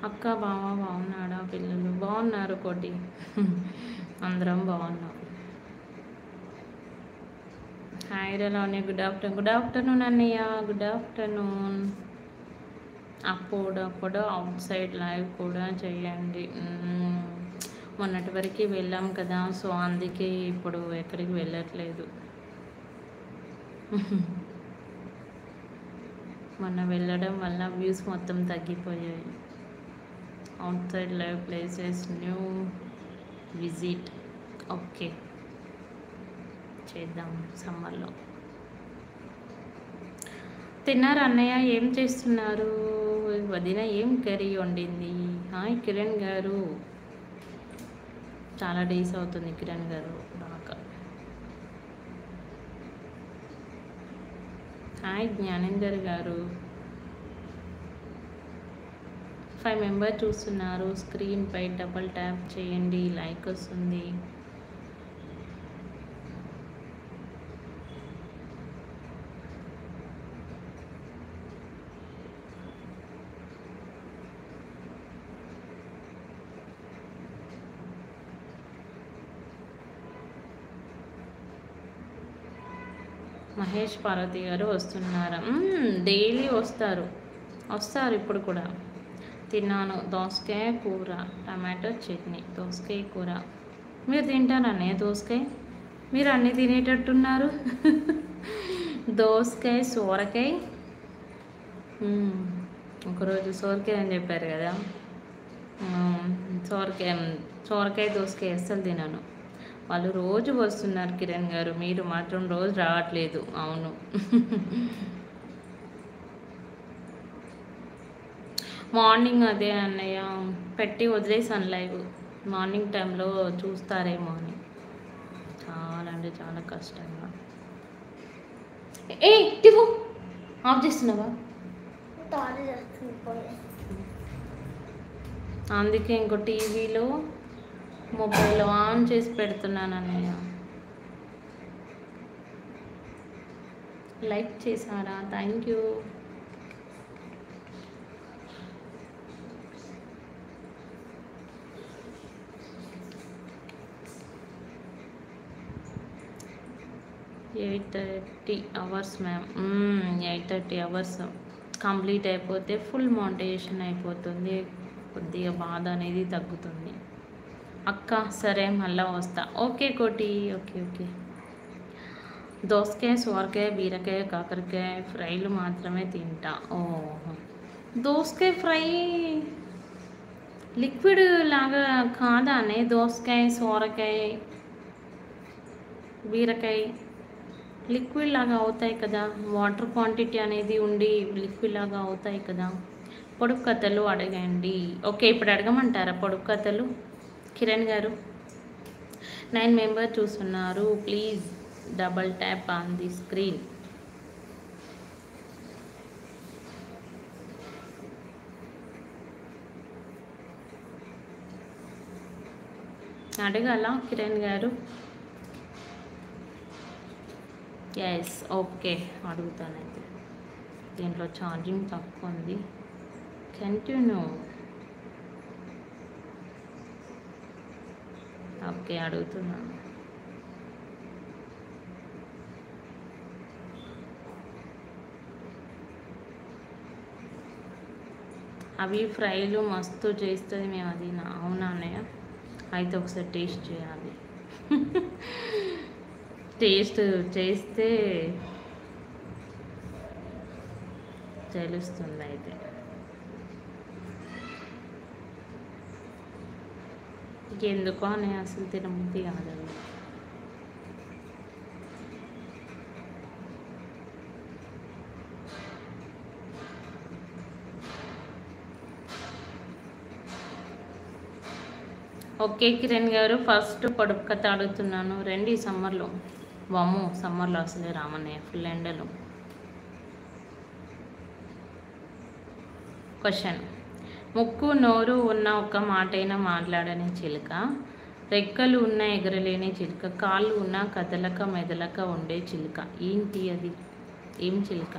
అక్క బావ బాగున్నాడా? పిల్లలు బాగున్నారు కోటి. అందరం బాగున్నాం. హాయ్ రలోని గుడ్ ఆఫ్టర్నూన్. గుడ్ ఆఫ్టర్నూన్ అన్నయ్య. Good afternoon. అప్పుడప్పుడు అవుట్ సైడ్ లైవ్ కూడా చేయండి. మొన్నటి వరకు వెళ్ళాం కదా, సో అందుకే ఇప్పుడు ఎక్కడికి వెళ్ళట్లేదు. మొన్న వెళ్ళడం వల్ల వ్యూస్ మొత్తం తగ్గిపోయాయి. Out side live places new visit. Okay, చేద్దాం సమ్మర్లో. తిన్నారా అన్నయ్య? ఏం చేస్తున్నారు? వదిన ఏం కర్రీ వండింది? హాయ్ కిరణ్ గారు, చాలా డేస్ అవుతుంది కిరణ్ గారు బాగా. హాయ్ జ్ఞానేందర్ గారు. 5 మెంబర్ చూస్తున్నారు. స్క్రీన్పై డబల్ ట్యాప్ చేయండి, లైక్ వస్తుంది. మహేష్ పార్వతి గారు వస్తున్నారా? డైలీ వస్తారు ఇప్పుడు కూడా. తిన్నాను, దోసకాయ కూర, టమాటో చట్నీ. దోసకాయ కూర మీరు తింటారనే? దోసకాయ మీరు అన్నీ తినేటట్టున్నారు. దోసకాయ, సోరకాయ. ఒకరోజు సోరకాయ అని చెప్పారు కదా. సోరకాయ దోసకాయ అస్సలు తినను. వాళ్ళు రోజు వస్తున్నారు కిరణ్ గారు, మీరు మాత్రం రోజు రావట్లేదు. అవును. మార్నింగ్ అదే అన్నయ్య పెట్టి వదిలేసాను లైవ్. మార్నింగ్ టైంలో చూస్తారేమో అని. చాలా అంటే చాలా కష్టంగా. టివు ఆఫ్ చేస్తున్నావా? అందుకే ఇంకో టీవీలో మొబైల్ ఆన్ చేసి పెడుతున్నాను అన్నయ్య. లైక్ చేశారా? Thank you. Eight 30 hours ma'am. 8:30 hours complete అయిపోతే ఫుల్ మోనిటైజేషన్ అయిపోతుంది. కొద్దిగా బాధ అనేది తగ్గుతుంది. అక్క సరే మళ్ళీ వస్తా. ఓకే కోటి. ఓకే. దోసకాయ, సొరకాయ, బీరకాయ, కాకరకాయ ఫ్రైలు మాత్రమే తింటా. ఓహో, దోసకాయ ఫ్రై లిక్విడ్ లాగా కాదానే? దోసకాయ, సొరకాయ, బీరకాయ లిక్విడ్ లాగా అవుతాయి కదా. వాటర్ క్వాంటిటీ అనేది ఉండి లిక్విడ్ లాగా అవుతాయి కదా. పొడుపు కథలు అడగండి. ఓకే, ఇప్పుడు అడగమంటారా పొడుపు కథలు? కిరణ్ గారు 9 మెంబర్ చూస్తున్నారు. Please double tap on the screen. అడగాల కిరణ్ గారు? ఎస్, ఓకే అడుగుతానైతే. దీంట్లో ఛార్జింగ్ తక్కువ ఉంది. కంటిన్యూ. ఓకే అడుగుతున్నాను. అవి ఫ్రైలు మస్తు చేస్తుంది మేము. అది అవునా అన్నయ్య? అయితే ఒకసారి టేస్ట్ చేయాలి. టేస్ట్ చేస్తే తెలుస్తుంది. అయితే ఎందుకో అని అసలు తినబుద్ధి కాదు. ఓకే కిరణ్ గారు, ఫస్ట్ పొడుపు కథ అడుగుతున్నాను రండి. సమ్మర్లో వాము, సమ్మర్లో అసలే రామన్నయ్య ఫుల్ ఎండలు. క్వశ్చన్: ముక్కు నోరు ఉన్న ఒక్క మాటైనా మాట్లాడని చిలుక, రెక్కలు ఉన్న ఎగరలేని చిలుక, కాళ్ళు ఉన్న కదలక మెదలక ఉండే చిలుక. ఏంటి అది? ఏం చిలుక?